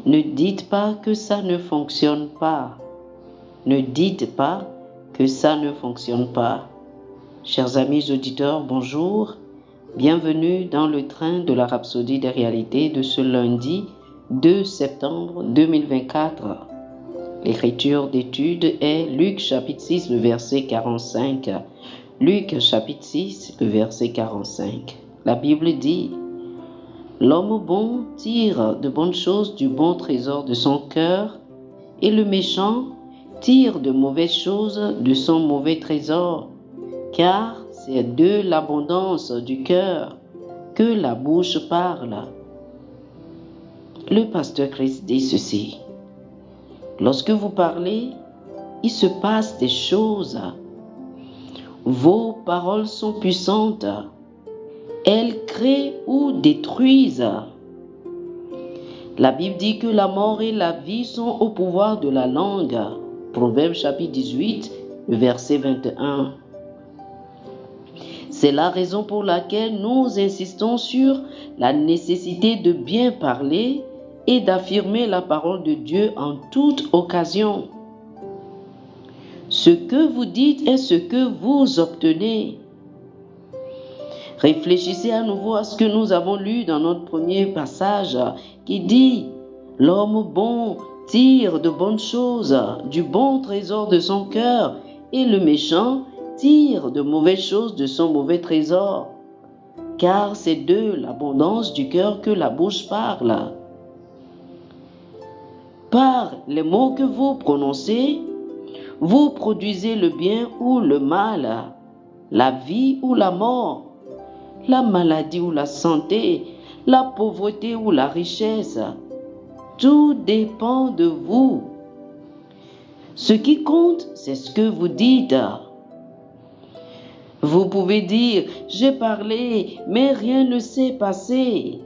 Ne dites pas que ça ne fonctionne pas. Ne dites pas que ça ne fonctionne pas. Chers amis auditeurs, bonjour. Bienvenue dans le train de la Rhapsodie des réalités de ce lundi 2 septembre 2024. L'écriture d'étude est Luc chapitre 6, le verset 45. Luc chapitre 6, le verset 45. La Bible dit: l'homme bon tire de bonnes choses du bon trésor de son cœur, et le méchant tire de mauvaises choses de son mauvais trésor, car c'est de l'abondance du cœur que la bouche parle. Le pasteur Christ dit ceci: lorsque vous parlez, il se passe des choses. Vos paroles sont puissantes. Elles créent ou détruisent. La Bible dit que la mort et la vie sont au pouvoir de la langue. Proverbe chapitre 18, verset 21. C'est la raison pour laquelle nous insistons sur la nécessité de bien parler et d'affirmer la parole de Dieu en toute occasion. Ce que vous dites est ce que vous obtenez. Réfléchissez à nouveau à ce que nous avons lu dans notre premier passage qui dit: l'homme bon tire de bonnes choses du bon trésor de son cœur, et le méchant tire de mauvaises choses de son mauvais trésor, car c'est de l'abondance du cœur que la bouche parle. Par les mots que vous prononcez, vous produisez le bien ou le mal, la vie ou la mort, la maladie ou la santé, la pauvreté ou la richesse. Tout dépend de vous. Ce qui compte, c'est ce que vous dites. Vous pouvez dire: j'ai parlé, mais rien ne s'est passé.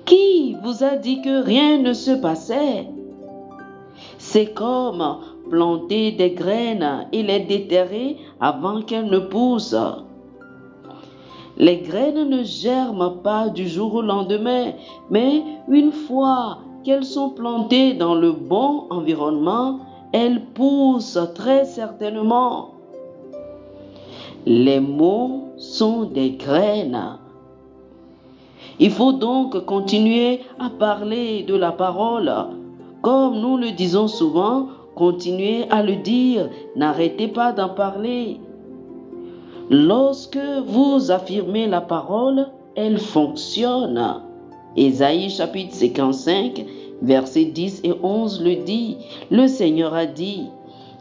Qui vous a dit que rien ne se passait? C'est comme planter des graines et les déterrer avant qu'elles ne poussent. Les graines ne germent pas du jour au lendemain, mais une fois qu'elles sont plantées dans le bon environnement, elles poussent très certainement. Les mots sont des graines. Il faut donc continuer à parler de la parole. Comme nous le disons souvent, continuez à le dire, n'arrêtez pas d'en parler. Lorsque vous affirmez la parole, elle fonctionne. Ésaïe chapitre 55, versets 10 et 11 le dit. Le Seigneur a dit: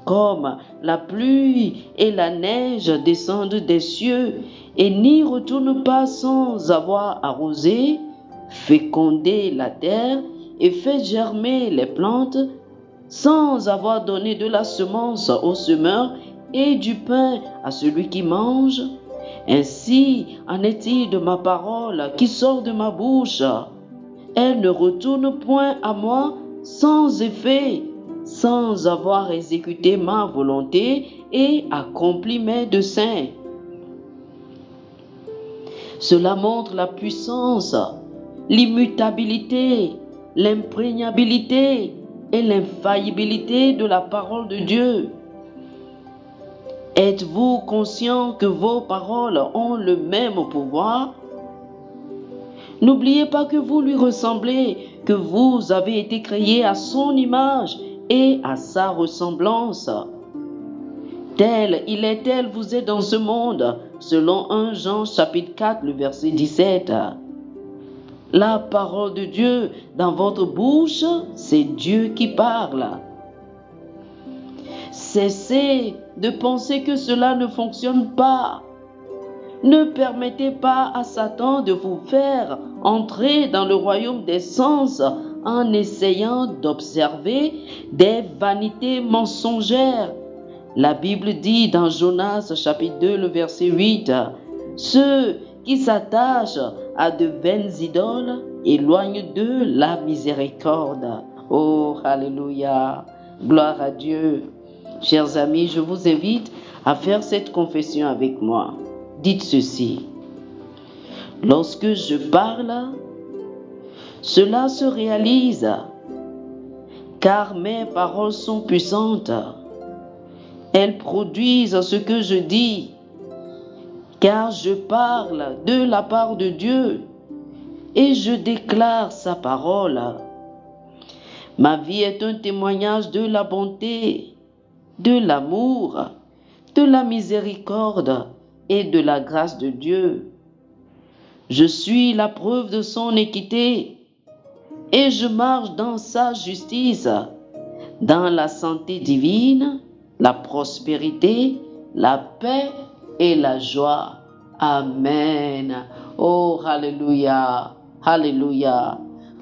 comme la pluie et la neige descendent des cieux et n'y retournent pas sans avoir arrosé, fécondé la terre et fait germer les plantes, sans avoir donné de la semence au semeur et du pain à celui qui mange, ainsi en est-il de ma parole qui sort de ma bouche. Elle ne retourne point à moi sans effet, sans avoir exécuté ma volonté et accompli mes desseins. Cela montre la puissance, l'immutabilité, l'imprégnabilité et l'infaillibilité de la parole de Dieu. Êtes-vous conscient que vos paroles ont le même pouvoir? N'oubliez pas que vous lui ressemblez, que vous avez été créés à son image et à sa ressemblance. Tel il est, tel vous êtes dans ce monde, selon 1 Jean chapitre 4, le verset 17. La parole de Dieu dans votre bouche, c'est Dieu qui parle. Cessez de penser que cela ne fonctionne pas. Ne permettez pas à Satan de vous faire entrer dans le royaume des sens en essayant d'observer des vanités mensongères. La Bible dit dans Jonas chapitre 2, le verset 8, « Ceux qui s'attachent à de vaines idoles éloignent de la miséricorde. » Oh, alléluia, gloire à Dieu. Chers amis, je vous invite à faire cette confession avec moi. Dites ceci: lorsque je parle, Cela se réalise, car mes paroles sont puissantes. Elles produisent ce que je dis, car je parle de la part de Dieu et je déclare sa parole. Ma vie est un témoignage de la bonté, de l'amour, de la miséricorde et de la grâce de Dieu. Je suis la preuve de son équité et je marche dans sa justice, dans la santé divine, la prospérité, la paix et la joie. Amen. Oh, alléluia, alléluia.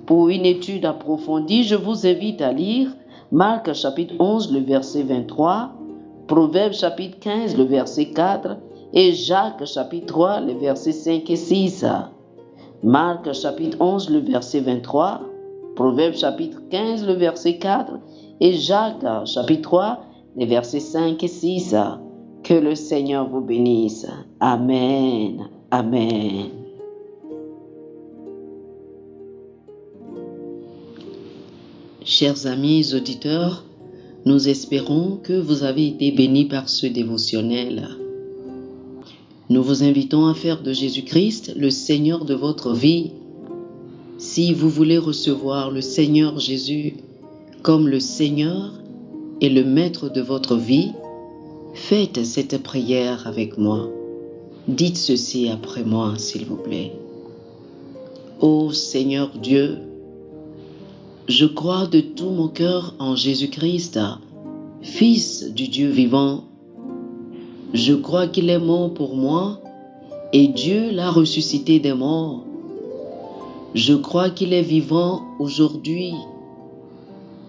Pour une étude approfondie, je vous invite à lire Marc chapitre 11, le verset 23, Proverbes chapitre 15, le verset 4 et Jacques chapitre 3, les versets 5 et 6. Marc chapitre 11, le verset 23, Proverbes chapitre 15, le verset 4 et Jacques chapitre 3, les versets 5 et 6. Que le Seigneur vous bénisse. Amen. Amen. Chers amis auditeurs, nous espérons que vous avez été bénis par ce dévotionnel. Nous vous invitons à faire de Jésus-Christ le Seigneur de votre vie. Si vous voulez recevoir le Seigneur Jésus comme le Seigneur et le Maître de votre vie, faites cette prière avec moi. Dites ceci après moi, s'il vous plaît. Ô Seigneur Dieu, je crois de tout mon cœur en Jésus-Christ, Fils du Dieu vivant. Je crois qu'il est mort pour moi et Dieu l'a ressuscité des morts. Je crois qu'il est vivant aujourd'hui.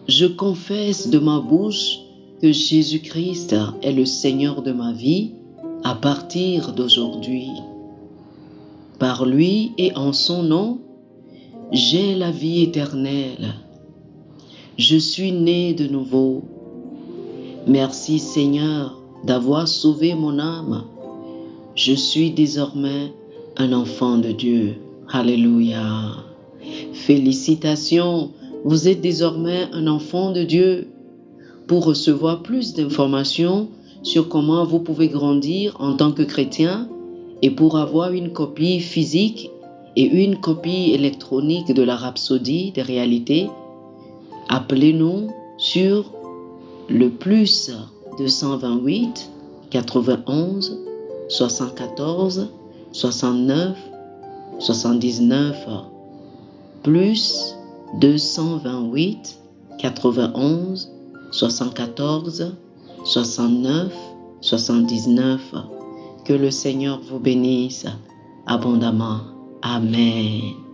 Je confesse de ma bouche que Jésus-Christ est le Seigneur de ma vie à partir d'aujourd'hui. Par lui et en son nom, j'ai la vie éternelle. Je suis né de nouveau. Merci Seigneur d'avoir sauvé mon âme. Je suis désormais un enfant de Dieu. Alléluia. Félicitations, vous êtes désormais un enfant de Dieu. Pour recevoir plus d'informations sur comment vous pouvez grandir en tant que chrétien et pour avoir une copie physique et une copie électronique de la Rhapsodie des réalités, appelez-nous sur le plus 228 91 74 69 79 plus 228 91 74 69 79. Que le Seigneur vous bénisse abondamment. Amen.